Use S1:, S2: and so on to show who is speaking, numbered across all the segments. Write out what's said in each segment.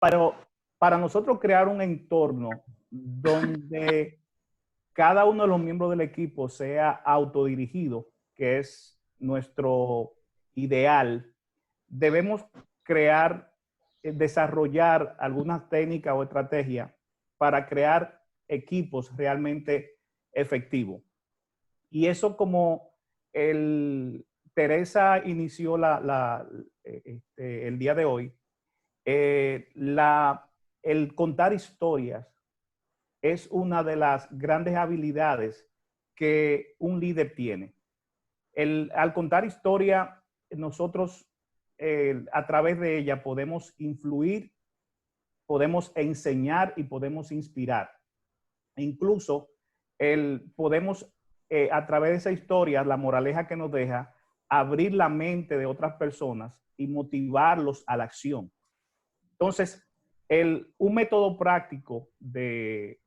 S1: Pero para nosotros crear un entorno donde cada uno de los miembros del equipo sea autodirigido, que es nuestro ideal, debemos crear, desarrollar algunas técnicas o estrategias para crear equipos realmente efectivos. Y eso como Teresa inició el día de hoy, el contar historias es una de las grandes habilidades que un líder tiene. Al contar historia, nosotros a través de ella podemos influir, podemos enseñar y podemos inspirar. E incluso podemos, a través de esa historia, la moraleja que nos deja, abrir la mente de otras personas y motivarlos a la acción. Entonces, un método práctico de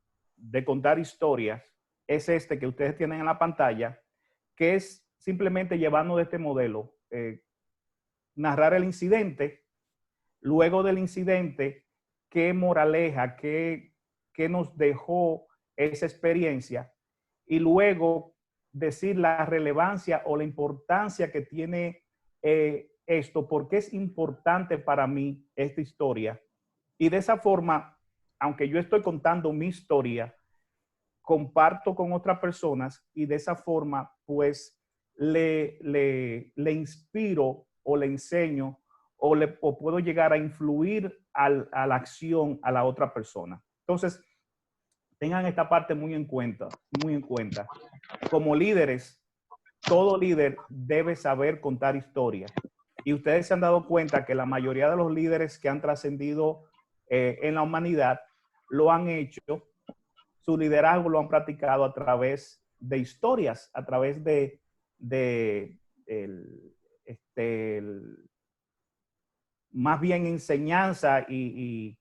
S1: contar historias es este que ustedes tienen en la pantalla, que es simplemente llevarnos de este modelo, narrar el incidente, luego del incidente, qué moraleja, qué nos dejó esa experiencia, y luego decir la relevancia o la importancia que tiene esto, porque es importante para mí esta historia. Y de esa forma, aunque yo estoy contando mi historia, comparto con otras personas y de esa forma, pues, le inspiro o le enseño o puedo llegar a influir a la acción a la otra persona. Entonces, tengan esta parte muy en cuenta, muy en cuenta. Como líderes, todo líder debe saber contar historias. Y ustedes se han dado cuenta que la mayoría de los líderes que han trascendido en la humanidad lo han hecho, su liderazgo lo han practicado a través de historias, a través de más bien enseñanza y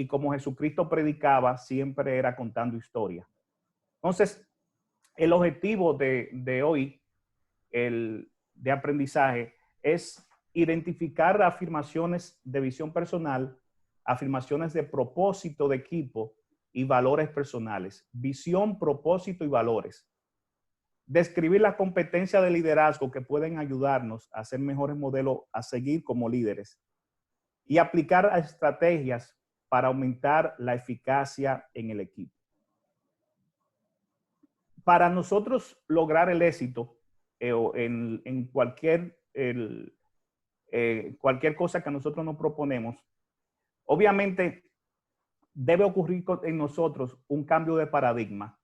S1: como Jesucristo predicaba, siempre era contando historias. Entonces, el objetivo de hoy, de aprendizaje, es identificar afirmaciones de visión personal, afirmaciones de propósito de equipo y valores personales. Visión, propósito y valores. Describir las competencias de liderazgo que pueden ayudarnos a ser mejores modelos a seguir como líderes. Y aplicar estrategias para aumentar la eficacia en el equipo. Para nosotros lograr el éxito en cualquier cosa que nosotros nos proponemos, obviamente debe ocurrir en nosotros un cambio de paradigma.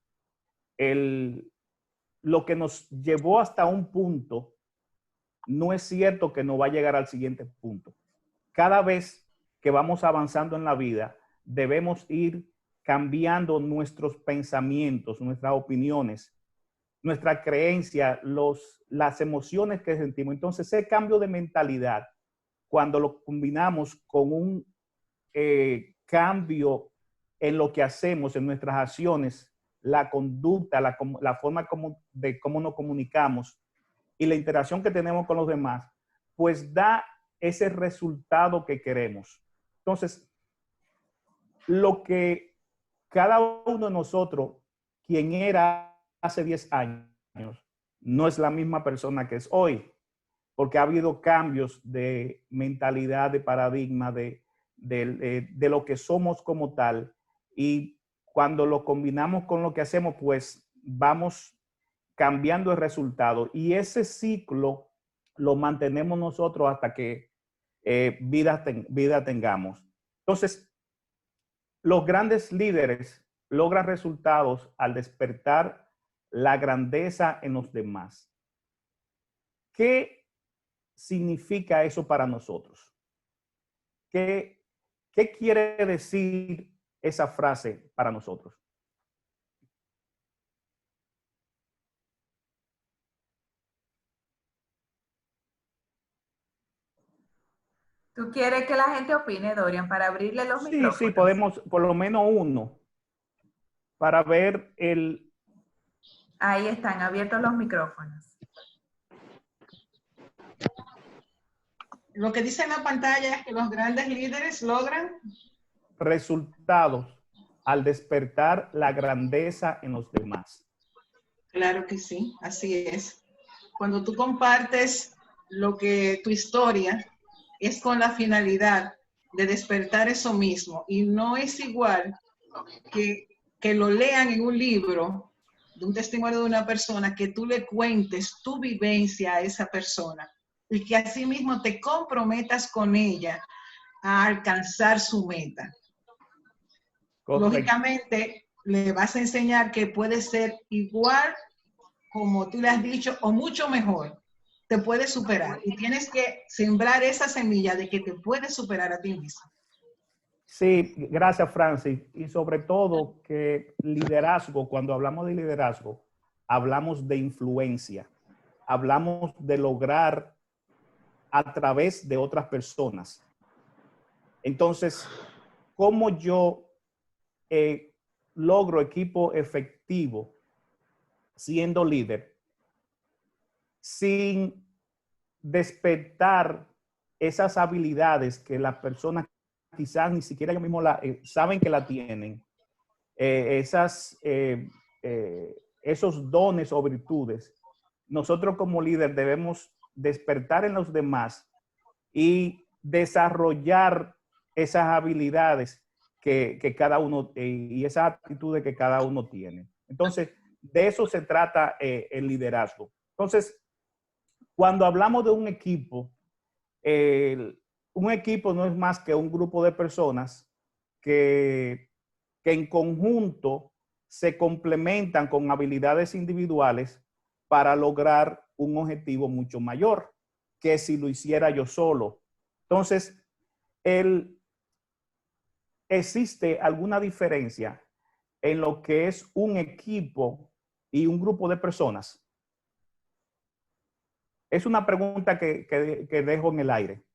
S1: Lo que nos llevó hasta un punto, no es cierto que no va a llegar al siguiente punto. Cada vez que vamos avanzando en la vida, debemos ir cambiando nuestros pensamientos, nuestras opiniones, nuestra creencia, las emociones que sentimos. Entonces, ese cambio de mentalidad, cuando lo combinamos con un cambio en lo que hacemos, en nuestras acciones, la conducta, la forma de cómo nos comunicamos y la interacción que tenemos con los demás, pues da ese resultado que queremos. Entonces, lo que cada uno de nosotros, quien era hace 10 años, no es la misma persona que es hoy, porque ha habido cambios de mentalidad, de paradigma, de lo que somos como tal, y cuando lo combinamos con lo que hacemos, pues vamos cambiando el resultado, y ese ciclo lo mantenemos nosotros hasta que vida tengamos. Entonces, los grandes líderes logran resultados al despertar la grandeza en los demás. ¿Qué significa eso para nosotros? ¿Qué quiere decir esa frase para nosotros?
S2: ¿Tú quieres que la gente opine, Dorian, para abrirle los micrófonos?
S1: Sí, podemos, por lo menos uno, para ver
S2: Ahí están abiertos los micrófonos.
S3: Lo que dice en la pantalla es que los grandes líderes logran
S1: resultados al despertar la grandeza en los demás.
S3: Claro que sí, así es. Cuando tú compartes tu historia, es con la finalidad de despertar eso mismo. Y no es igual que lo lean en un libro, de un testimonio de una persona, que tú le cuentes tu vivencia a esa persona y que asimismo te comprometas con ella a alcanzar su meta.
S1: Correcto.
S3: Lógicamente, le vas a enseñar que puede ser igual como tú le has dicho o mucho mejor. Te puedes superar y tienes que sembrar esa semilla de que te puedes superar a ti mismo.
S1: Sí, gracias, Francis. Y sobre todo que liderazgo, cuando hablamos de liderazgo, hablamos de influencia, hablamos de lograr a través de otras personas. Entonces, ¿cómo yo logro equipo efectivo siendo líder sin despertar esas habilidades que las personas quizás ni siquiera ellos mismos saben que la tienen, esos dones o virtudes? Nosotros como líder debemos despertar en los demás y desarrollar esas habilidades que cada uno y esas actitudes que cada uno tiene. Entonces, de eso se trata el liderazgo. Entonces, cuando hablamos de un equipo no es más que un grupo de personas que en conjunto se complementan con habilidades individuales para lograr un objetivo mucho mayor que si lo hiciera yo solo. Entonces, ¿existe alguna diferencia en lo que es un equipo y un grupo de personas? Es una pregunta que dejo en el aire,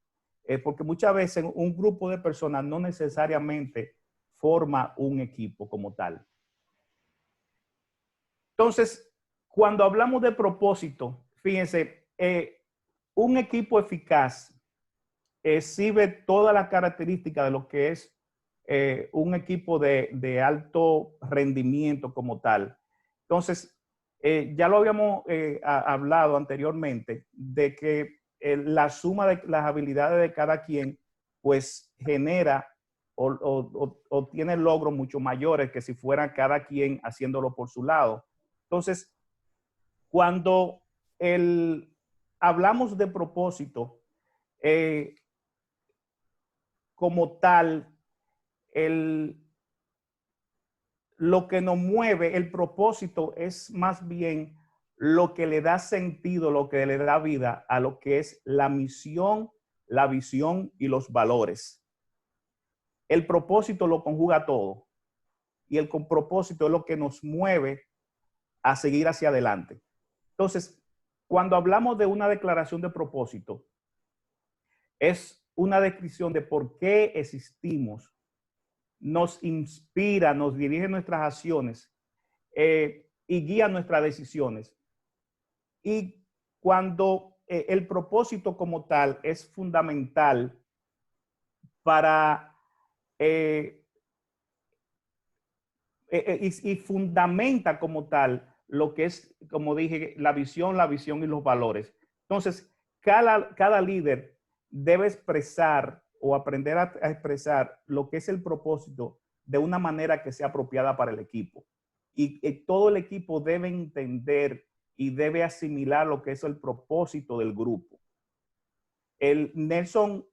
S1: porque muchas veces un grupo de personas no necesariamente forma un equipo como tal. Entonces, cuando hablamos de propósito, fíjense, un equipo eficaz exhibe todas las características de lo que es un equipo de alto rendimiento como tal. Entonces, ya lo habíamos hablado anteriormente, de que la suma de las habilidades de cada quien, pues genera o tiene logros mucho mayores que si fuera cada quien haciéndolo por su lado. Entonces, cuando hablamos de propósito, como tal, lo que nos mueve, el propósito es más bien lo que le da sentido, lo que le da vida a lo que es la misión, la visión y los valores. El propósito lo conjuga todo y el propósito es lo que nos mueve a seguir hacia adelante. Entonces, cuando hablamos de una declaración de propósito, es una descripción de por qué existimos, nos inspira, nos dirige nuestras acciones y guía nuestras decisiones. Y cuando el propósito como tal es fundamental para y fundamenta como tal lo que es, como dije, la visión y los valores. Entonces, cada líder debe expresar o aprender a expresar lo que es el propósito de una manera que sea apropiada para el equipo. Y todo el equipo debe entender y debe asimilar lo que es el propósito del grupo. Nelson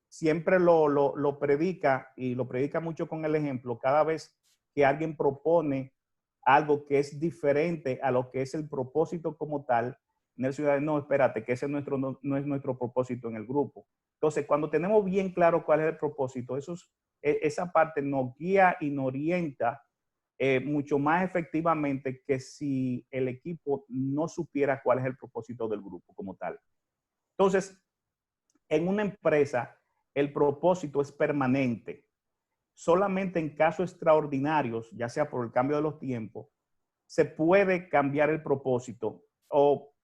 S1: siempre lo predica y lo predica mucho con el ejemplo. Cada vez que alguien propone algo que es diferente a lo que es el propósito como tal, Nelson dice, no, espérate, que ese no es nuestro propósito en el grupo. Entonces, cuando tenemos bien claro cuál es el propósito, esa parte nos guía y nos orienta mucho más efectivamente que si el equipo no supiera cuál es el propósito del grupo como tal. Entonces, en una empresa, el propósito es permanente. Solamente en casos extraordinarios, ya sea por el cambio de los tiempos, se puede cambiar el propósito o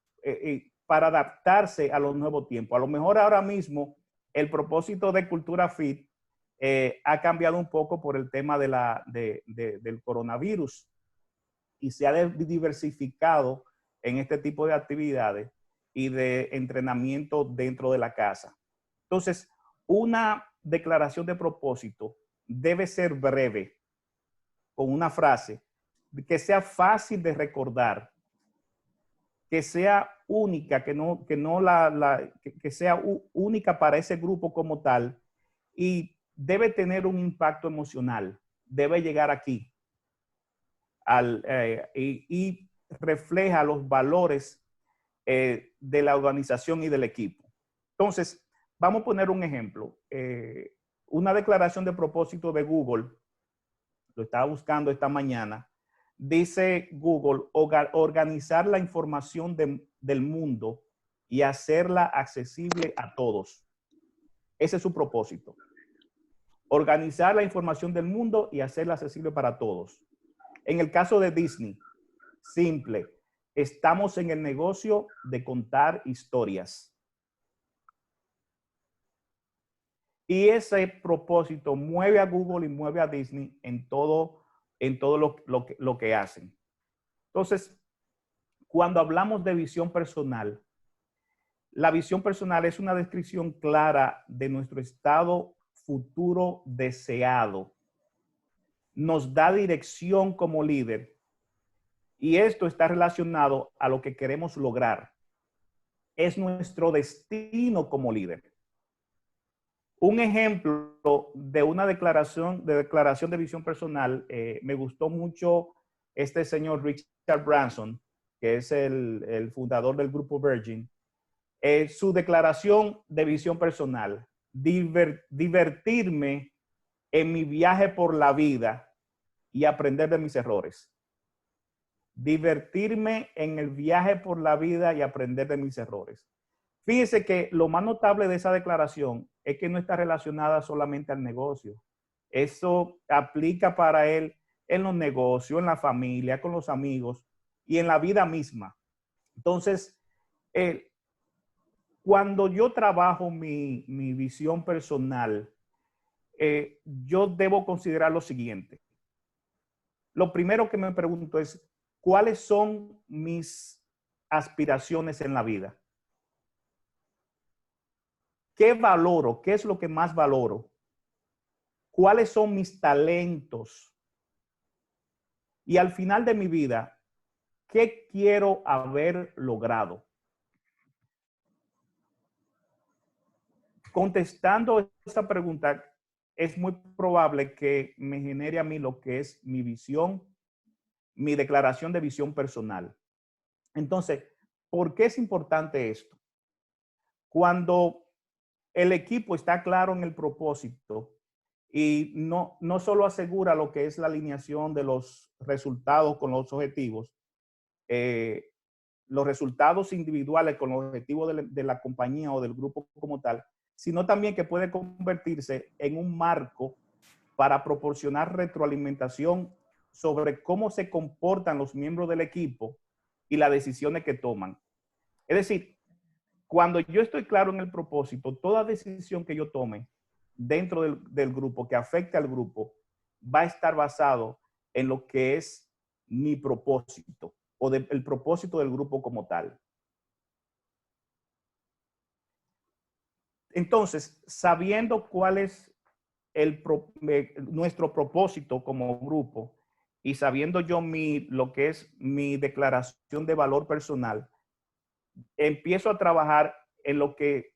S1: para adaptarse a los nuevos tiempos. A lo mejor ahora mismo el propósito de Cultura Fit ha cambiado un poco por el tema del coronavirus y se ha diversificado en este tipo de actividades y de entrenamiento dentro de la casa. Entonces, una declaración de propósito debe ser breve, con una frase, que sea fácil de recordar, que sea única, que sea única para ese grupo como tal, y debe tener un impacto emocional, debe llegar aquí y refleja los valores de la organización y del equipo. Entonces, vamos a poner un ejemplo. Una declaración de propósito de Google, lo estaba buscando esta mañana, dice Google, organizar la información del mundo y hacerla accesible a todos. Ese es su propósito. Organizar la información del mundo y hacerla accesible para todos. En el caso de Disney, simple, estamos en el negocio de contar historias. Y ese propósito mueve a Google y mueve a Disney en todo lo que hacen. Entonces, cuando hablamos de visión personal, la visión personal es una descripción clara de nuestro estado futuro deseado. Nos da dirección como líder y esto está relacionado a lo que queremos lograr. Es nuestro destino como líder. Un ejemplo de una declaración de visión personal, me gustó mucho este señor Richard Branson, que es el fundador del grupo Virgin. Su declaración de visión personal, divertirme en mi viaje por la vida y aprender de mis errores. Divertirme en el viaje por la vida y aprender de mis errores. Fíjense que lo más notable de esa declaración es que no está relacionada solamente al negocio. Eso aplica para él en los negocios, en la familia, con los amigos y en la vida misma. Entonces, cuando yo trabajo mi visión personal, yo debo considerar lo siguiente. Lo primero que me pregunto es, ¿cuáles son mis aspiraciones en la vida? ¿Qué valoro? ¿Qué es lo que más valoro? ¿Cuáles son mis talentos? Y al final de mi vida, ¿qué quiero haber logrado? Contestando esta pregunta, es muy probable que me genere a mí lo que es mi visión, mi declaración de visión personal. Entonces, ¿por qué es importante esto? Cuando el equipo está claro en el propósito y no solo asegura lo que es la alineación de los resultados con los objetivos, los resultados individuales con los objetivos de la compañía o del grupo como tal, sino también que puede convertirse en un marco para proporcionar retroalimentación sobre cómo se comportan los miembros del equipo y las decisiones que toman. Es decir, cuando yo estoy claro en el propósito, toda decisión que yo tome dentro del grupo que afecte al grupo va a estar basado en lo que es mi propósito o el propósito del grupo como tal. Entonces, sabiendo cuál es nuestro propósito como grupo y sabiendo yo lo que es mi declaración de valor personal, empiezo a trabajar en lo que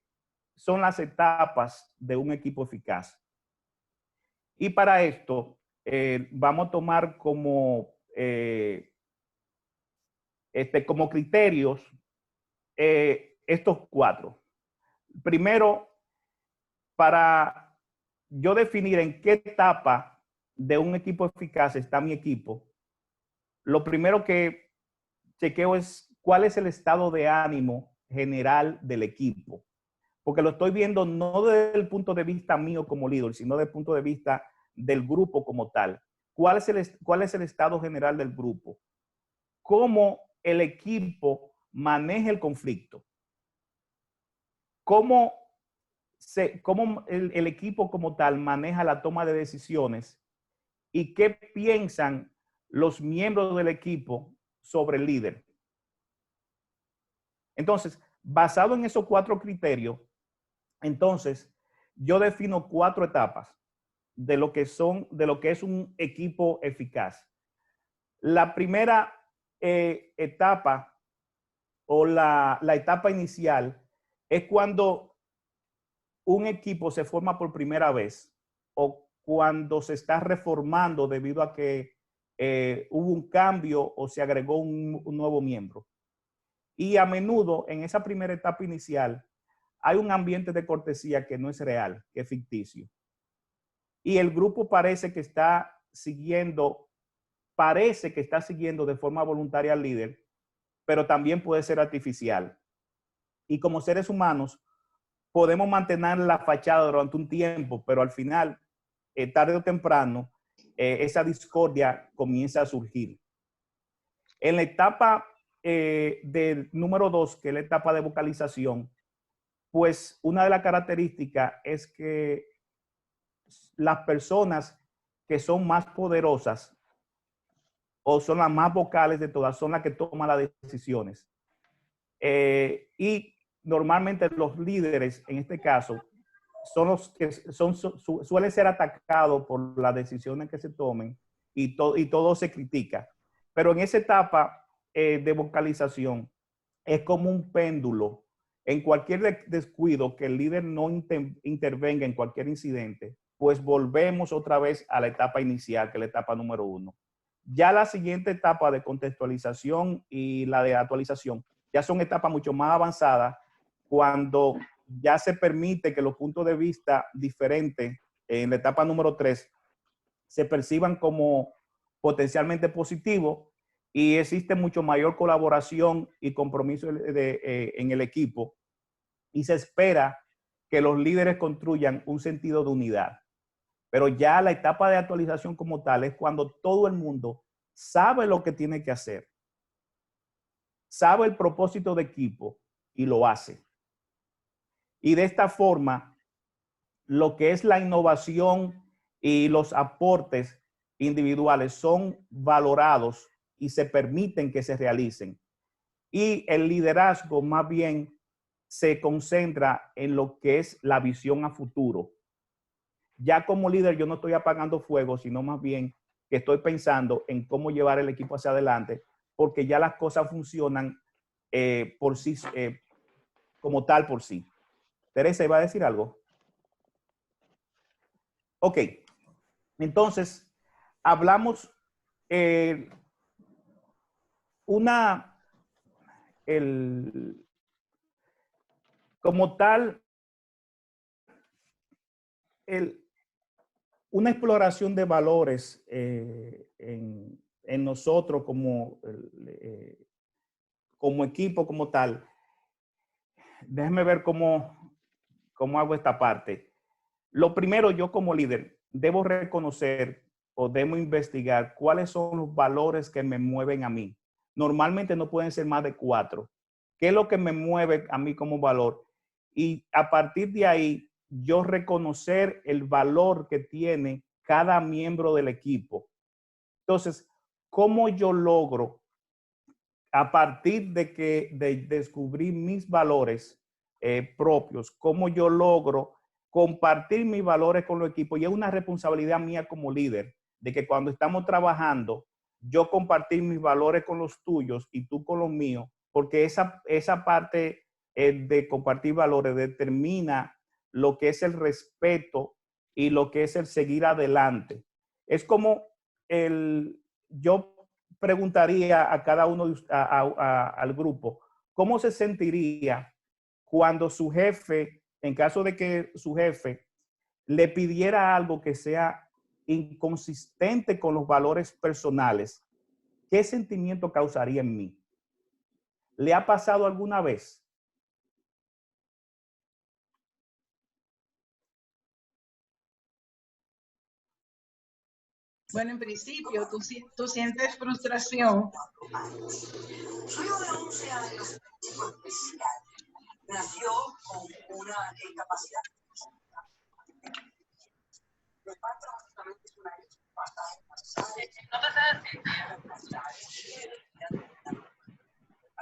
S1: son las etapas de un equipo eficaz. Y para esto, vamos a tomar como criterios estos 4. Primero, para yo definir en qué etapa de un equipo eficaz está mi equipo, lo primero que chequeo es cuál es el estado de ánimo general del equipo. Porque lo estoy viendo no desde el punto de vista mío como líder, sino desde el punto de vista del grupo como tal. ¿Cuál es el estado general del grupo? ¿Cómo el equipo maneja el conflicto? cómo el equipo como tal maneja la toma de decisiones y qué piensan los miembros del equipo sobre el líder. Entonces, basado en esos 4 criterios, entonces yo defino 4 etapas de lo que es un equipo eficaz. La primera etapa o la etapa inicial es cuando un equipo se forma por primera vez o cuando se está reformando debido a que hubo un cambio o se agregó un nuevo miembro. Y a menudo en esa primera etapa inicial hay un ambiente de cortesía que no es real, que es ficticio. Y el grupo parece que está siguiendo de forma voluntaria al líder, pero también puede ser artificial. Y como seres humanos, podemos mantener la fachada durante un tiempo, pero al final, tarde o temprano, esa discordia comienza a surgir. En la etapa del número 2, que es la etapa de vocalización, pues una de las características es que las personas que son más poderosas o son las más vocales de todas, son las que toman las decisiones. Y normalmente los líderes, en este caso, son los que suelen ser atacados por las decisiones que se tomen y todo se critica. Pero en esa etapa de vocalización es como un péndulo. En cualquier descuido que el líder no intervenga en cualquier incidente, pues volvemos otra vez a la etapa inicial, que es la etapa número 1. Ya la siguiente etapa de contextualización y la de actualización ya son etapas mucho más avanzadas cuando ya se permite que los puntos de vista diferentes en la etapa número 3 se perciban como potencialmente positivos y existe mucho mayor colaboración y compromiso en el equipo y se espera que los líderes construyan un sentido de unidad. Pero ya la etapa de actualización como tal es cuando todo el mundo sabe lo que tiene que hacer, sabe el propósito de equipo y lo hace. Y de esta forma, lo que es la innovación y los aportes individuales son valorados y se permiten que se realicen. Y el liderazgo más bien se concentra en lo que es la visión a futuro. Ya como líder yo no estoy apagando fuego, sino más bien que estoy pensando en cómo llevar el equipo hacia adelante, porque ya las cosas funcionan por sí, como tal por sí. Teresa, ¿iba a decir algo? Ok, entonces hablamos como tal, una exploración de valores en nosotros como equipo, como tal. Déjenme ver cómo hago esta parte. Lo primero, yo como líder, debo reconocer o debo investigar cuáles son los valores que me mueven a mí. Normalmente no pueden ser más de 4. ¿Qué es lo que me mueve a mí como valor? Y a partir de ahí, yo reconocer el valor que tiene cada miembro del equipo. Entonces, ¿cómo yo logro, a partir de descubrir mis valores propios, cómo yo logro compartir mis valores con los equipos? Y es una responsabilidad mía como líder, de que cuando estamos trabajando, yo compartir mis valores con los tuyos y tú con los míos, porque esa parte de compartir valores determina lo que es el respeto y lo que es el seguir adelante. Es como yo preguntaría a cada uno al grupo, ¿cómo se sentiría cuando su jefe, en caso de que su jefe le pidiera algo que sea inconsistente con los valores personales? ¿Qué sentimiento causaría en mí? ¿Le ha pasado alguna vez?
S3: Bueno, en principio, tú sientes frustración.
S4: nació con una capacidad. El pacto básicamente es una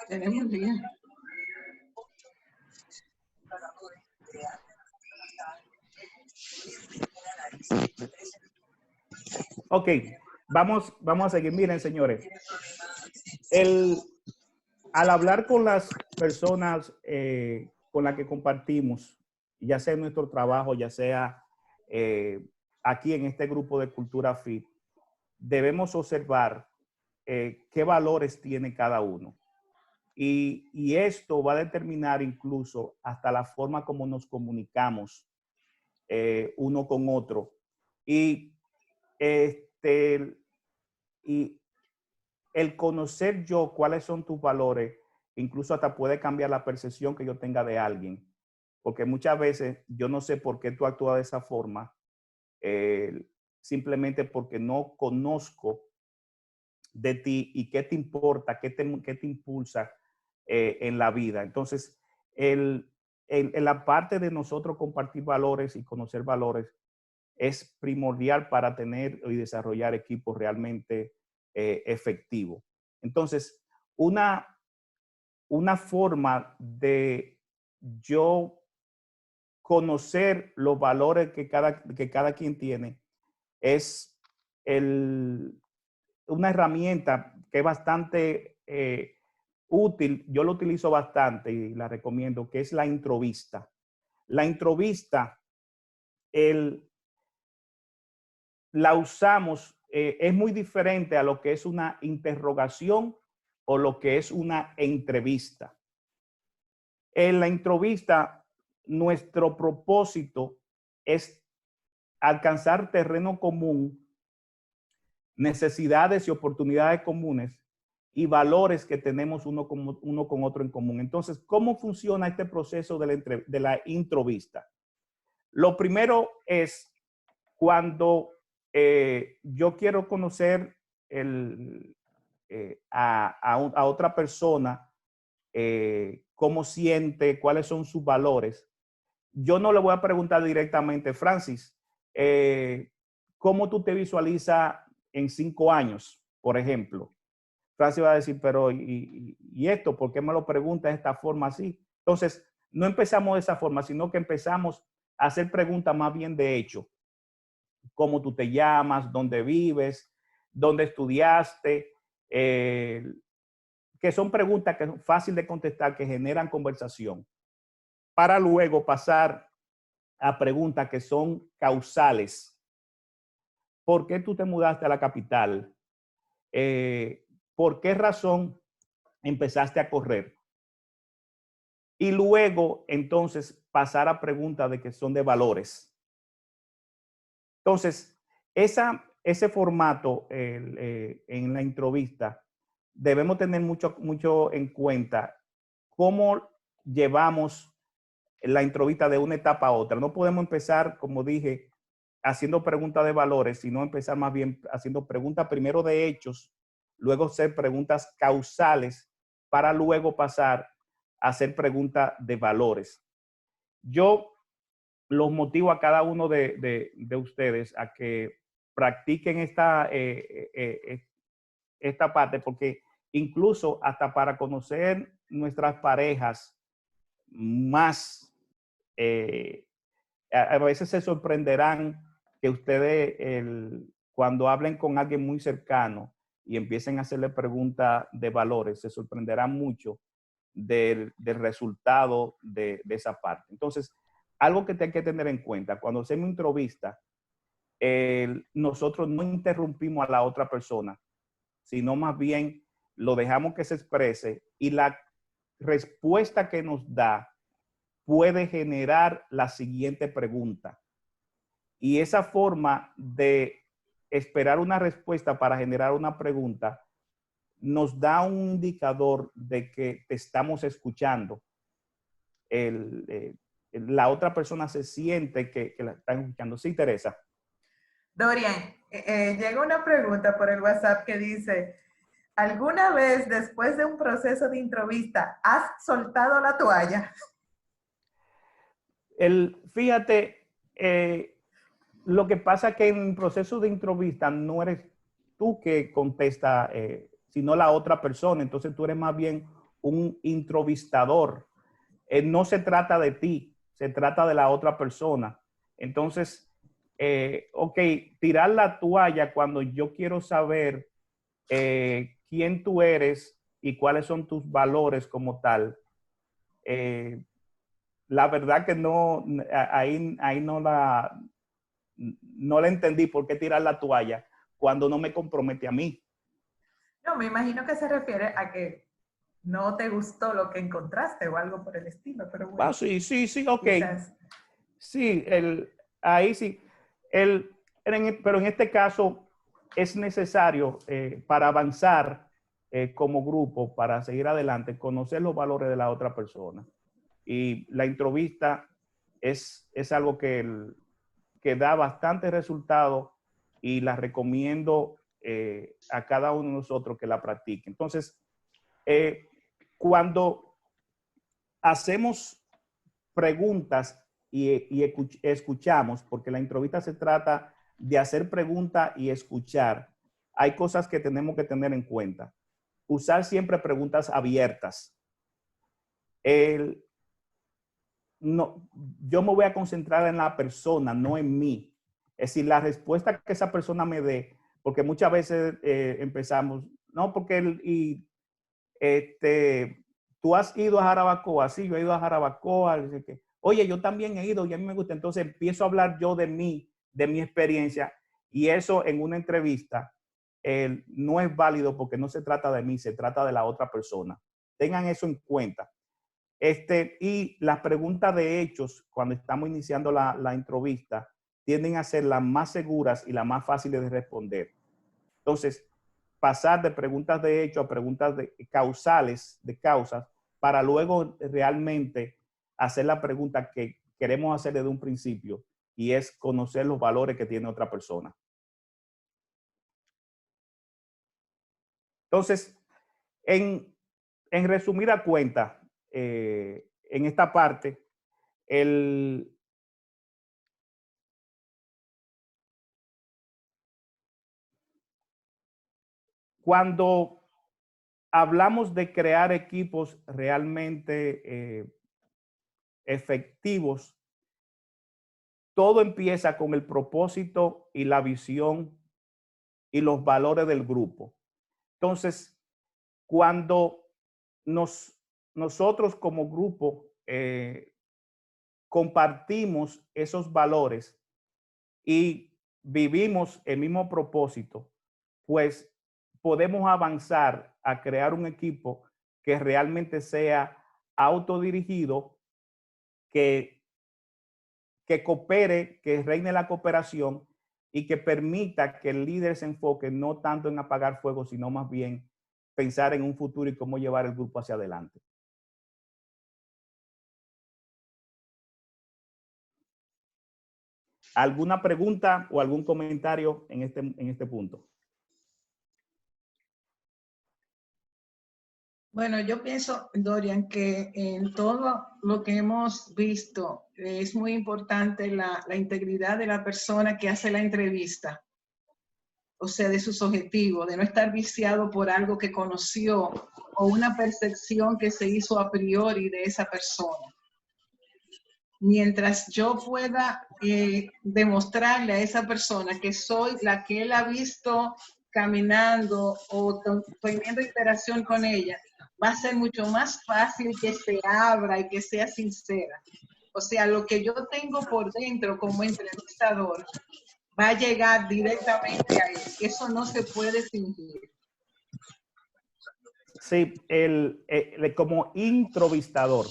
S3: Tenemos bien.
S1: Ok, vamos a seguir. Miren, señores, al hablar con las personas con las que compartimos, ya sea en nuestro trabajo, ya sea aquí en este grupo de Cultura Fit, debemos observar qué valores tiene cada uno. Y esto va a determinar incluso hasta la forma como nos comunicamos uno con otro. Y el conocer yo cuáles son tus valores, incluso hasta puede cambiar la percepción que yo tenga de alguien. Porque muchas veces yo no sé por qué tú actúas de esa forma, simplemente porque no conozco de ti y qué te importa, qué te impulsa en la vida. Entonces, en la parte de nosotros compartir valores y conocer valores es primordial para tener y desarrollar equipos realmente efectivos. Entonces, una forma de yo conocer los valores que cada quien tiene es una herramienta que es bastante útil. Yo lo utilizo bastante y la recomiendo, que es la introvista. La introvista, la usamos, es muy diferente a lo que es una interrogación o lo que es una entrevista. En la introvista, nuestro propósito es alcanzar terreno común, necesidades y oportunidades comunes y valores que tenemos uno con otro en común. Entonces, ¿cómo funciona este proceso de la introvista? Lo primero es cuando yo quiero conocer a otra persona, cómo siente, cuáles son sus valores. Yo no le voy a preguntar directamente, Francis, ¿cómo tú te visualizas en 5 años, por ejemplo? Francis va a decir, pero ¿y esto? ¿Por qué me lo preguntas de esta forma así? Entonces, no empezamos de esa forma, sino que empezamos a hacer preguntas más bien de hecho. ¿Cómo tú te llamas? ¿Dónde vives? ¿Dónde estudiaste? Que son preguntas que son fáciles de contestar, que generan conversación, para luego pasar a preguntas que son causales. ¿Por qué tú te mudaste a la capital? ¿Por qué razón empezaste a correr? Y luego, entonces, pasar a preguntas de que son de valores. Entonces, ese formato en la entrevista, debemos tener mucho en cuenta cómo llevamos la entrevista de una etapa a otra. No podemos empezar, como dije, haciendo preguntas de valores, sino empezar más bien haciendo preguntas primero de hechos, luego hacer preguntas causales, para luego pasar a hacer preguntas de valores. Yo los motivo a cada uno de ustedes a que practiquen esta parte, porque incluso hasta para conocer nuestras parejas más, a veces se sorprenderán que ustedes cuando hablen con alguien muy cercano y empiecen a hacerle preguntas de valores, se sorprenderán mucho del resultado de esa parte. Entonces, algo que hay que tener en cuenta, cuando hacemos entrevista, nosotros no interrumpimos a la otra persona, sino más bien lo dejamos que se exprese, y la respuesta que nos da puede generar la siguiente pregunta. Y esa forma de esperar una respuesta para generar una pregunta nos da un indicador de que te estamos escuchando. La otra persona se siente que la están escuchando. Sí, Teresa.
S2: Dorian, llega una pregunta por el WhatsApp que dice, ¿alguna vez después de un proceso de entrevista has soltado la toalla?
S1: Fíjate, lo que pasa es que en el proceso de entrevista no eres tú que contesta, sino la otra persona. Entonces tú eres más bien un entrevistador. No se trata de ti, se trata de la otra persona. Entonces, ok, tirar la toalla cuando yo quiero saber quién tú eres y cuáles son tus valores como tal. La verdad que no, ahí no la entendí por qué tirar la toalla cuando no me compromete a mí.
S2: No, me imagino que se refiere a que no te gustó lo que encontraste o algo por el estilo, pero bueno.
S1: Sí, ok.
S2: Quizás.
S1: Sí, ahí sí. Pero en este caso es necesario para avanzar como grupo, para seguir adelante, conocer los valores de la otra persona. Y la entrevista es algo que da bastante resultado y la recomiendo a cada uno de nosotros que la practique. Entonces, cuando hacemos preguntas y escuchamos, porque la entrevista se trata de hacer preguntas y escuchar, hay cosas que tenemos que tener en cuenta. Usar siempre preguntas abiertas. No, yo me voy a concentrar en la persona, no en mí. Es decir, la respuesta que esa persona me dé, porque muchas veces empezamos, no, porque tú has ido a Jarabacoa, sí, yo he ido a Jarabacoa, oye, yo también he ido y a mí me gusta, entonces empiezo a hablar yo de mí, de mi experiencia, y eso en una entrevista no es válido porque no se trata de mí, se trata de la otra persona. Tengan eso en cuenta. Y las preguntas de hechos, cuando estamos iniciando la entrevista, tienden a ser las más seguras y las más fáciles de responder. Entonces, pasar de preguntas de hecho a preguntas causales, de causas, para luego realmente hacer la pregunta que queremos hacer desde un principio, y es conocer los valores que tiene otra persona. Entonces, en resumida cuenta, en esta parte, cuando hablamos de crear equipos realmente efectivos, todo empieza con el propósito y la visión y los valores del grupo. Entonces, cuando nosotros como grupo compartimos esos valores y vivimos el mismo propósito, pues podemos avanzar a crear un equipo que realmente sea autodirigido, que coopere, que reine la cooperación y que permita que el líder se enfoque no tanto en apagar fuego, sino más bien pensar en un futuro y cómo llevar el grupo hacia adelante. ¿Alguna pregunta o algún comentario en este punto?
S3: Bueno, yo pienso, Dorian, que en todo lo que hemos visto es muy importante la integridad de la persona que hace la entrevista, o sea, de sus objetivos, de no estar viciado por algo que conoció o una percepción que se hizo a priori de esa persona. Mientras yo pueda demostrarle a esa persona que soy la que él ha visto caminando o teniendo interacción con ella, va a ser mucho más fácil que se abra y que sea sincera. O sea, lo que yo tengo por dentro como entrevistador va a llegar directamente a él. Eso no se puede fingir.
S1: Sí, como entrevistador.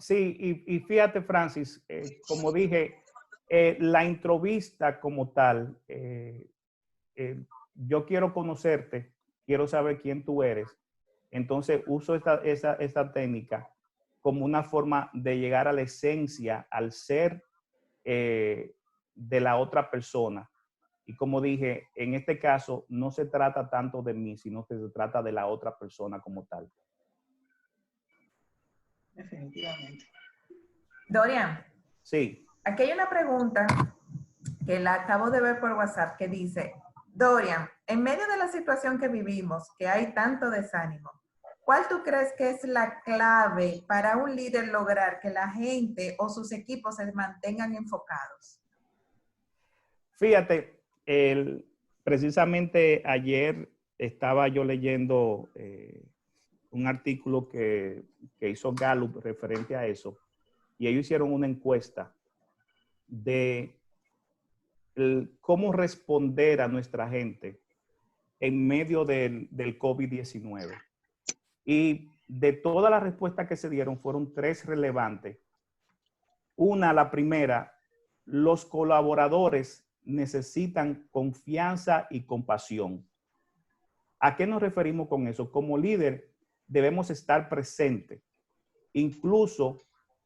S1: Sí, y fíjate, Francis, como dije, la entrevista como tal, yo quiero conocerte, quiero saber quién tú eres. Entonces uso esta técnica como una forma de llegar a la esencia, al ser de la otra persona. Y como dije, en este caso no se trata tanto de mí, sino que se trata de la otra persona como tal.
S3: definitivamente.
S2: Dorian,
S1: Sí.
S2: aquí hay una pregunta que la acabo de ver por WhatsApp que dice, Dorian, en medio de la situación que vivimos, que hay tanto desánimo, ¿cuál tú crees que es la clave para un líder lograr que la gente o sus equipos se mantengan enfocados?
S1: Fíjate, precisamente ayer estaba yo leyendo un artículo que hizo Gallup referente a eso, y ellos hicieron una encuesta de cómo responder a nuestra gente en medio del COVID-19. Y de todas las respuestas que se dieron, fueron 3 relevantes. La primera, los colaboradores necesitan confianza y compasión. ¿A qué nos referimos con eso? Como líder, debemos estar presentes, incluso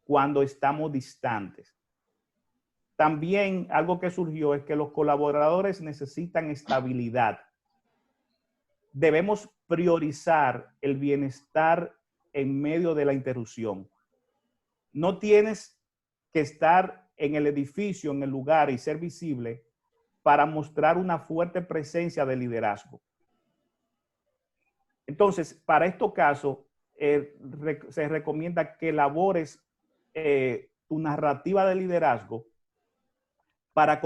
S1: cuando estamos distantes. También algo que surgió es que los colaboradores necesitan estabilidad. Debemos priorizar el bienestar en medio de la interrupción. No tienes que estar en el edificio, en el lugar y ser visible para mostrar una fuerte presencia de liderazgo. Entonces, para estos casos, se recomienda que elabores tu narrativa de liderazgo para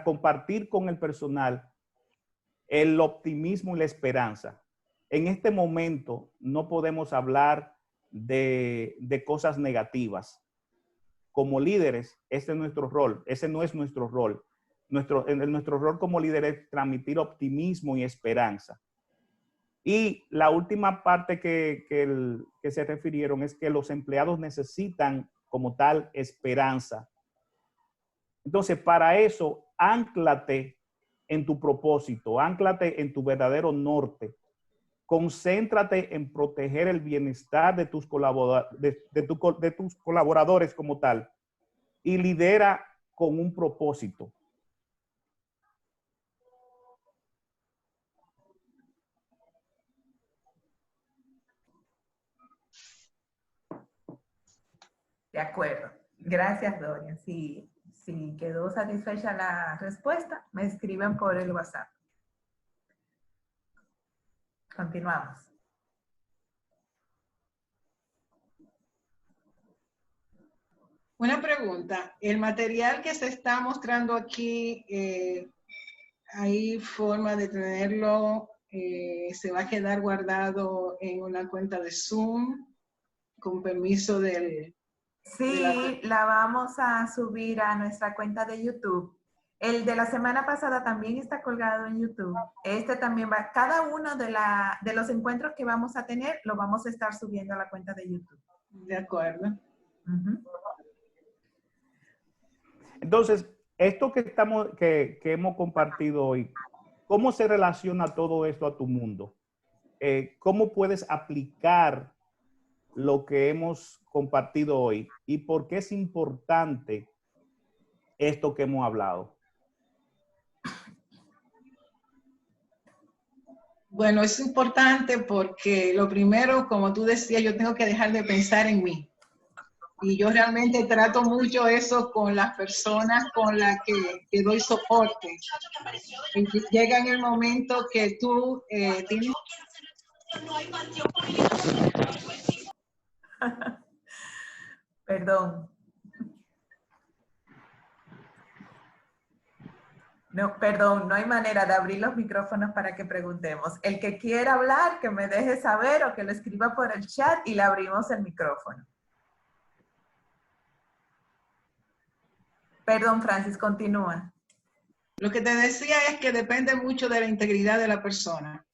S1: compartir con el personal el optimismo y la esperanza. En este momento no podemos hablar de cosas negativas. Como líderes, ese es nuestro rol. Ese no es nuestro rol. Nuestro rol como líder es transmitir optimismo y esperanza. Y la última parte que se refirieron es que los empleados necesitan como tal esperanza. Entonces, para eso, ánclate en tu propósito, ánclate en tu verdadero norte. Concéntrate en proteger el bienestar de tus colaboradores como tal y lidera con un propósito.
S2: De acuerdo. Gracias, Dorian. Si quedó satisfecha la respuesta, me escriben por el WhatsApp. Continuamos.
S3: Una pregunta. El material que se está mostrando aquí, ¿hay forma de tenerlo? ¿Se va a quedar guardado en una cuenta de Zoom con permiso del...
S2: Sí, la vamos a subir a nuestra cuenta de YouTube. El de la semana pasada también está colgado en YouTube. Este también va, cada uno de los encuentros que vamos a tener, lo vamos a estar subiendo a la cuenta de YouTube.
S3: De acuerdo.
S2: Uh-huh.
S1: Entonces, esto que hemos compartido hoy, ¿cómo se relaciona todo esto a tu mundo? ¿Cómo puedes aplicar lo que hemos compartido hoy y por qué es importante esto que hemos hablado?
S3: Bueno, es importante porque lo primero, como tú decías, yo tengo que dejar de pensar en mí. Y yo realmente trato mucho eso con las personas con las que doy soporte. Y llega en el momento que tú tienes...
S2: Perdón. No, perdón, no hay manera de abrir los micrófonos para que preguntemos. El que quiera hablar, que me deje saber o que lo escriba por el chat y le abrimos el micrófono. Perdón, Francis, continúa.
S3: Lo que te decía es que depende mucho de la integridad de la persona.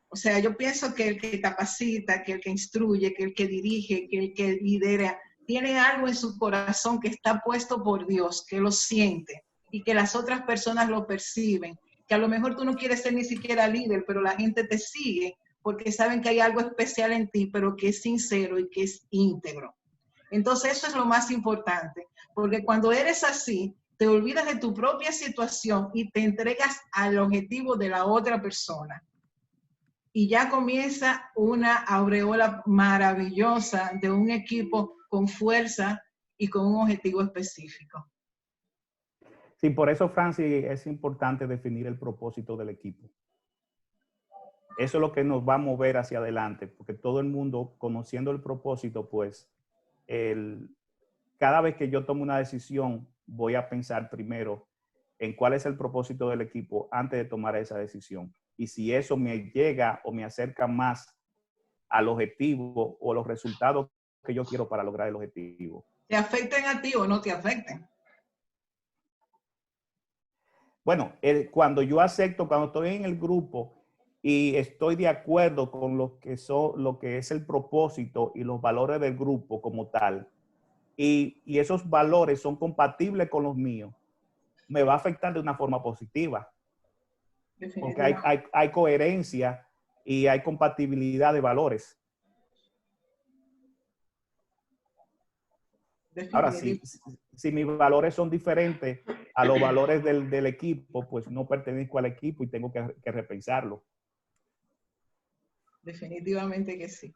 S3: O sea, yo pienso que el que capacita, que el que instruye, que el que dirige, que el que lidera, tiene algo en su corazón que está puesto por Dios, que lo siente y que las otras personas lo perciben. Que a lo mejor tú no quieres ser ni siquiera líder, pero la gente te sigue porque saben que hay algo especial en ti, pero que es sincero y que es íntegro. Entonces eso es lo más importante, porque cuando eres así, te olvidas de tu propia situación y te entregas al objetivo de la otra persona. y ya comienza una aureola maravillosa de un equipo con fuerza y con un objetivo específico.
S1: Sí, por eso, Francis, es importante definir el propósito del equipo. Eso es lo que nos va a mover hacia adelante, porque todo el mundo, conociendo el propósito, pues, cada vez que yo tomo una decisión, voy a pensar primero en cuál es el propósito del equipo antes de tomar esa decisión. Y si eso me llega o me acerca más al objetivo o los resultados que yo quiero para lograr el objetivo.
S3: ¿Te afecten a ti o no te afecten?
S1: Bueno, cuando yo acepto, cuando estoy en el grupo y estoy de acuerdo con lo que es el propósito y los valores del grupo como tal, y esos valores son compatibles con los míos, me va a afectar de una forma positiva. Porque hay coherencia y hay compatibilidad de valores. Ahora, si mis valores son diferentes a los valores del equipo, pues no pertenezco al equipo y tengo que repensarlo.
S3: Definitivamente que sí.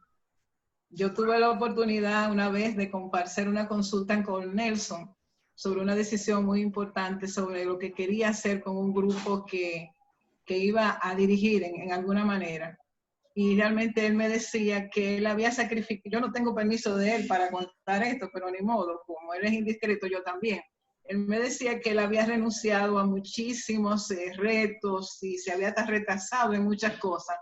S3: Yo tuve la oportunidad una vez de hacer una consulta con Nelson sobre una decisión muy importante sobre lo que quería hacer con un grupo que iba a dirigir en alguna manera. Y realmente él me decía que él había sacrificado, yo no tengo permiso de él para contar esto, pero ni modo, como él es indiscreto, yo también. Él me decía que él había renunciado a muchísimos retos y se había hasta retrasado en muchas cosas,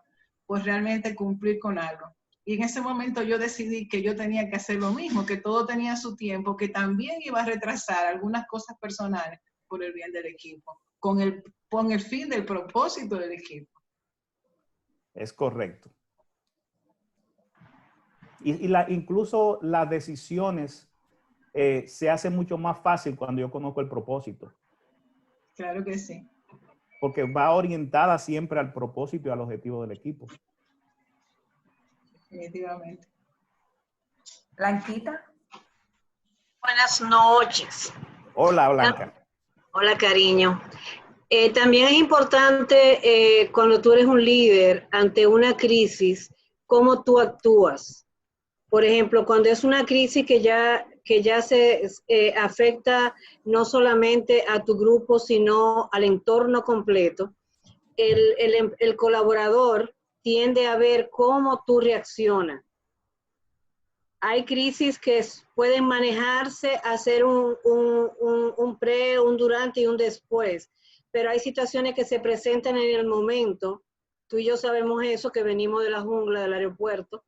S3: pues realmente cumplir con algo. Y en ese momento yo decidí que yo tenía que hacer lo mismo, que todo tenía su tiempo, que también iba a retrasar algunas cosas personales por el bien del equipo, con el fin del propósito del equipo.
S1: Es correcto. Incluso las decisiones se hacen mucho más fácil cuando yo conozco el propósito.
S3: Claro que sí.
S1: Porque va orientada siempre al propósito y al objetivo del equipo.
S3: Definitivamente.
S2: Blanquita.
S5: Buenas noches.
S1: Hola, Blanca.
S5: Hola, cariño. También es importante cuando tú eres un líder ante una crisis, cómo tú actúas. Por ejemplo, cuando es una crisis que ya se afecta no solamente a tu grupo, sino al entorno completo, el colaborador tiende a ver cómo tú reaccionas. Hay crisis que pueden manejarse, hacer un pre, un durante y un después, pero hay situaciones que se presentan en el momento. Tú y yo sabemos eso, que venimos de la jungla del aeropuerto,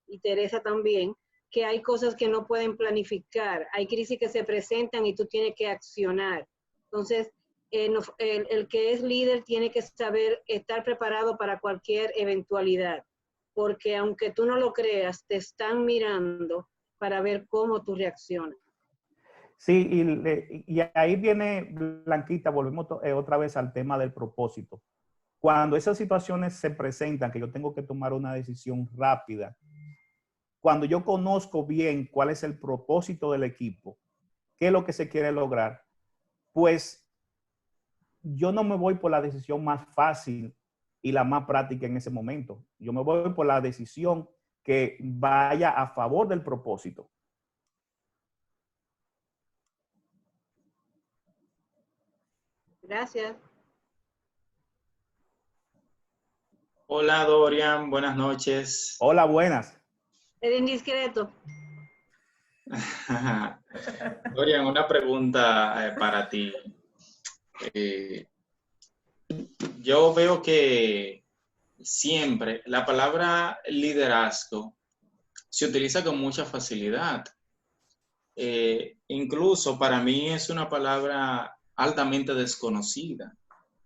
S5: y Teresa también, que hay cosas que no pueden planificar, hay crisis que se presentan y tú tienes que accionar. Entonces, el que es líder tiene que saber estar preparado para cualquier eventualidad, porque aunque tú no lo creas, te están mirando para ver cómo tú reaccionas.
S1: Sí, y ahí viene, Blanquita, volvemos otra vez al tema del propósito. Cuando esas situaciones se presentan, que yo tengo que tomar una decisión rápida, cuando yo conozco bien cuál es el propósito del equipo, qué es lo que se quiere lograr, pues yo no me voy por la decisión más fácil y la más práctica en ese momento. Yo me voy por la decisión que vaya a favor del propósito.
S5: Gracias.
S6: Hola Dorian, buenas noches.
S1: Hola, buenas.
S5: ¿Eres indiscreto?
S6: Dorian, una pregunta para ti. Yo veo que siempre la palabra liderazgo se utiliza con mucha facilidad. Incluso para mí es una palabra altamente desconocida,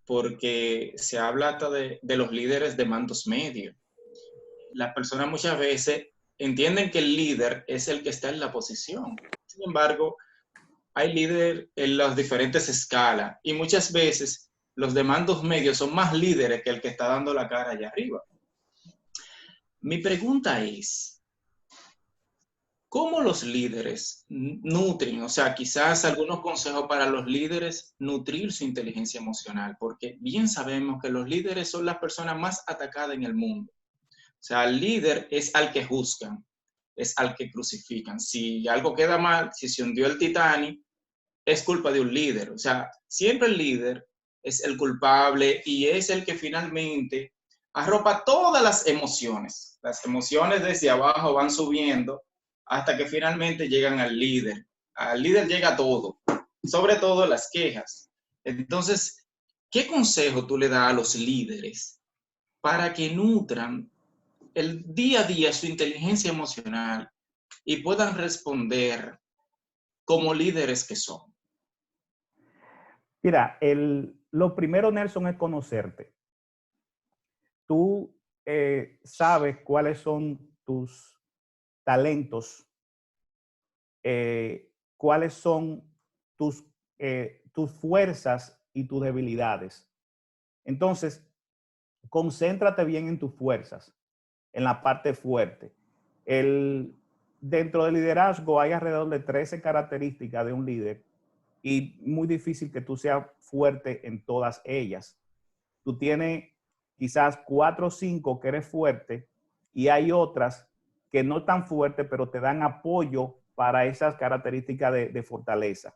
S6: porque se habla hasta de los líderes de mandos medios. Las personas muchas veces entienden que el líder es el que está en la posición. Sin embargo, hay líderes en las diferentes escalas y muchas veces los de mandos medios son más líderes que el que está dando la cara allá arriba. Mi pregunta es, ¿Cómo los líderes nutren? O sea, quizás algunos consejos para los líderes nutrir su inteligencia emocional, porque bien sabemos que los líderes son las personas más atacadas en el mundo. O sea, el líder es al que juzgan, es al que crucifican. Si algo queda mal, si se hundió el Titanic, es culpa de un líder. O sea, siempre el líder es el culpable y es el que finalmente arropa todas las emociones. Las emociones desde abajo van subiendo hasta que finalmente llegan al líder. Al líder llega todo, sobre todo las quejas. Entonces, ¿qué consejo tú le das a los líderes para que nutran el día a día su inteligencia emocional y puedan responder como líderes que son?
S1: Mira, lo primero, Nelson, es conocerte. Tú sabes cuáles son tus talentos, cuáles son tus fuerzas y tus debilidades. Entonces, concéntrate bien en tus fuerzas, en la parte fuerte. Dentro del liderazgo hay alrededor de 13 características de un líder y muy difícil que tú seas fuerte en todas ellas. Tú tienes quizás 4 o 5 que eres fuerte y hay otras que no tan fuertes, pero te dan apoyo para esas características de fortaleza.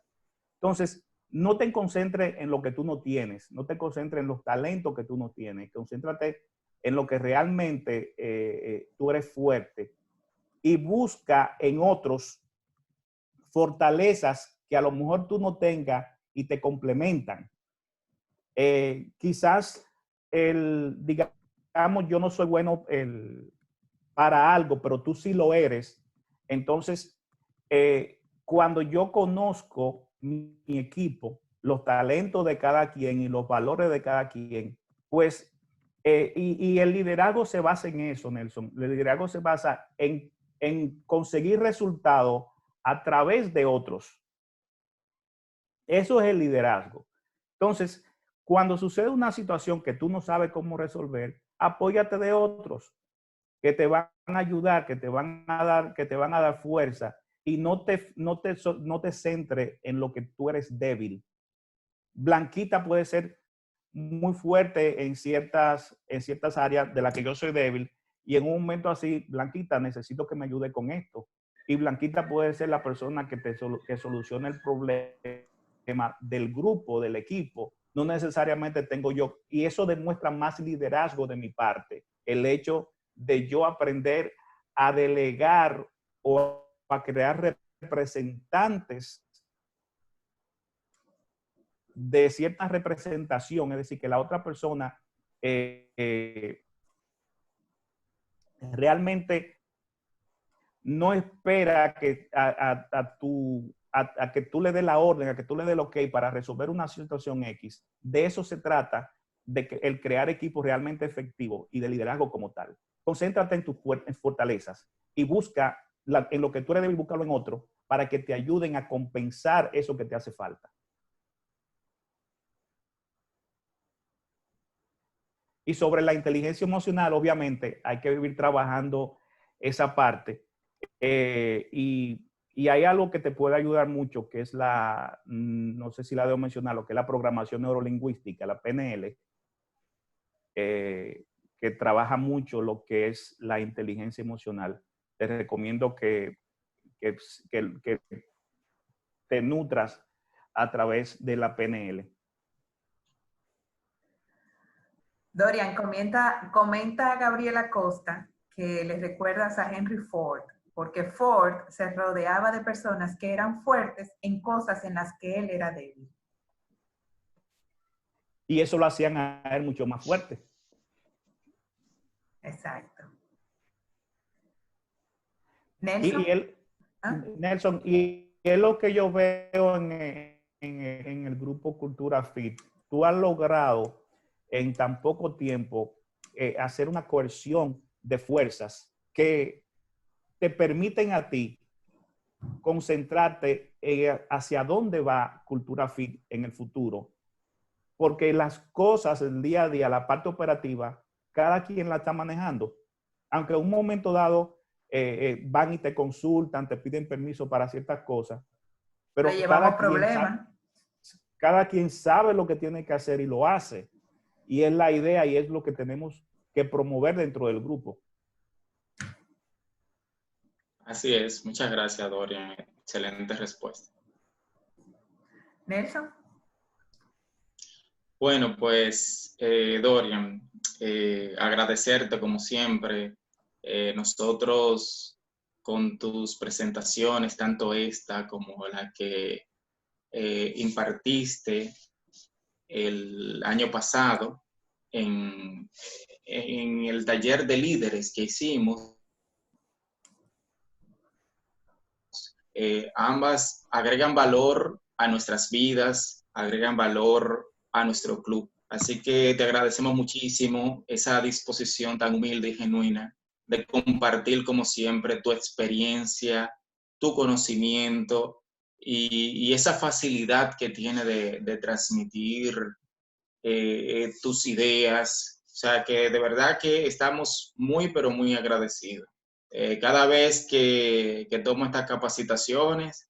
S1: Entonces, no te concentres en lo que tú no tienes, no te concentres en los talentos que tú no tienes, concéntrate en lo que realmente tú eres fuerte y busca en otros fortalezas que a lo mejor tú no tengas y te complementan. Quizás digamos, yo no soy bueno para algo, pero tú sí lo eres. Entonces, cuando yo conozco mi equipo, los talentos de cada quien y los valores de cada quien, pues, y el liderazgo se basa en eso, Nelson. El liderazgo se basa en conseguir resultados a través de otros. Eso es el liderazgo. Entonces, cuando sucede una situación que tú no sabes cómo resolver, apóyate de otros que te van a ayudar, que te van a dar fuerza y no te centres en lo que tú eres débil. Blanquita puede ser muy fuerte en ciertas áreas de las que yo soy débil y en un momento así, Blanquita, necesito que me ayude con esto. Y Blanquita puede ser la persona que solucione el problema del grupo, del equipo. No necesariamente tengo yo. Y eso demuestra más liderazgo de mi parte. El hecho de yo aprender a delegar o a crear representantes de cierta representación, es decir, que la otra persona realmente no espera que a que tú le des la orden, a que tú le des el ok para resolver una situación X. De eso se trata, de que el crear equipos realmente efectivos y de liderazgo como tal. Concéntrate en tus fortalezas y busca en lo que tú eres débil, búscalo en otro para que te ayuden a compensar eso que te hace falta. Y sobre la inteligencia emocional, obviamente, hay que vivir trabajando esa parte. Y hay algo que te puede ayudar mucho, que es no sé si la debo mencionar, lo que es la programación neurolingüística, la PNL, que trabaja mucho lo que es la inteligencia emocional. Te recomiendo que te nutras a través de la PNL.
S2: Dorian, comenta a Gabriela Costa que le recuerdas a Henry Ford, porque Ford se rodeaba de personas que eran fuertes en cosas en las que él era débil.
S1: Y eso lo hacían a él mucho más fuerte.
S2: Exacto. Nelson.
S1: Nelson, y es lo que yo veo en el grupo Cultura Fit. Tú has logrado en tan poco tiempo hacer una coerción de fuerzas que te permiten a ti concentrarte hacia dónde va Cultura Fit en el futuro. Porque las cosas, el día a día, la parte operativa, cada quien la está manejando. Aunque en un momento dado van y te consultan, te piden permiso para ciertas cosas. Pero
S2: Le llevamos problemas.
S1: Cada quien sabe lo que tiene que hacer y lo hace. Y es la idea y es lo que tenemos que promover dentro del grupo.
S6: Así es. Muchas gracias, Dorian. Excelente respuesta.
S2: Nelson.
S6: Bueno, pues, Dorian, agradecerte como siempre. Nosotros con tus presentaciones, tanto esta como la que impartiste el año pasado en el taller de líderes que hicimos, ambas agregan valor a nuestras vidas, agregan valor a nuestro club. Así que te agradecemos muchísimo esa disposición tan humilde y genuina de compartir, como siempre, tu experiencia, tu conocimiento y esa facilidad que tiene de transmitir tus ideas. O sea, que de verdad que estamos muy, pero muy agradecidos. Cada vez que tomo estas capacitaciones,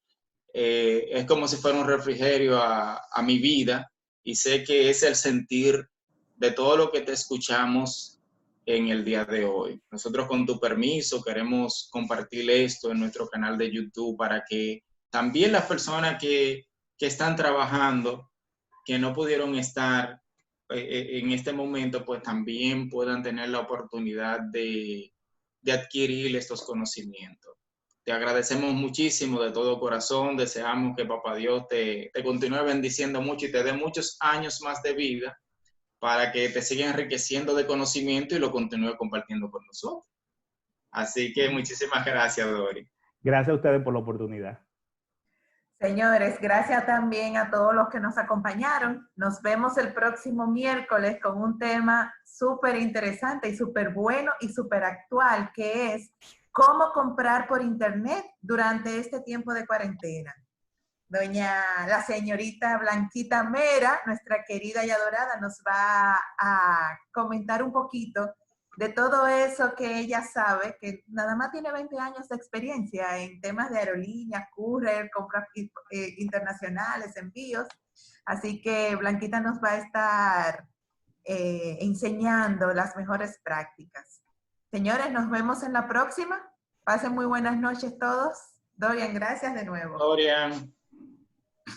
S6: es como si fuera un refrigerio a mi vida, y sé que es el sentir de todo lo que te escuchamos en el día de hoy. Nosotros, con tu permiso, queremos compartir esto en nuestro canal de YouTube para que también las personas que están trabajando, que no pudieron estar en este momento, pues también puedan tener la oportunidad de adquirir estos conocimientos. Te agradecemos muchísimo de todo corazón. Deseamos que Papá Dios te continúe bendiciendo mucho y te dé muchos años más de vida para que te siga enriqueciendo de conocimiento y lo continúe compartiendo con nosotros. Así que muchísimas gracias, Dori.
S1: Gracias a ustedes por la oportunidad.
S2: Señores, gracias también a todos los que nos acompañaron. Nos vemos el próximo miércoles con un tema súper interesante y súper bueno y súper actual, que es cómo comprar por internet durante este tiempo de cuarentena. La señorita Blanquita Mera, nuestra querida y adorada, nos va a comentar un poquito de todo eso que ella sabe, que nada más tiene 20 años de experiencia en temas de aerolíneas, courier, compras internacionales, envíos. Así que Blanquita nos va a estar enseñando las mejores prácticas. Señores, nos vemos en la próxima. Pasen muy buenas noches todos. Dorian, gracias de nuevo.
S6: Dorian,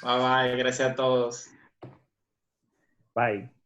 S6: bye bye, gracias a todos.
S1: Bye.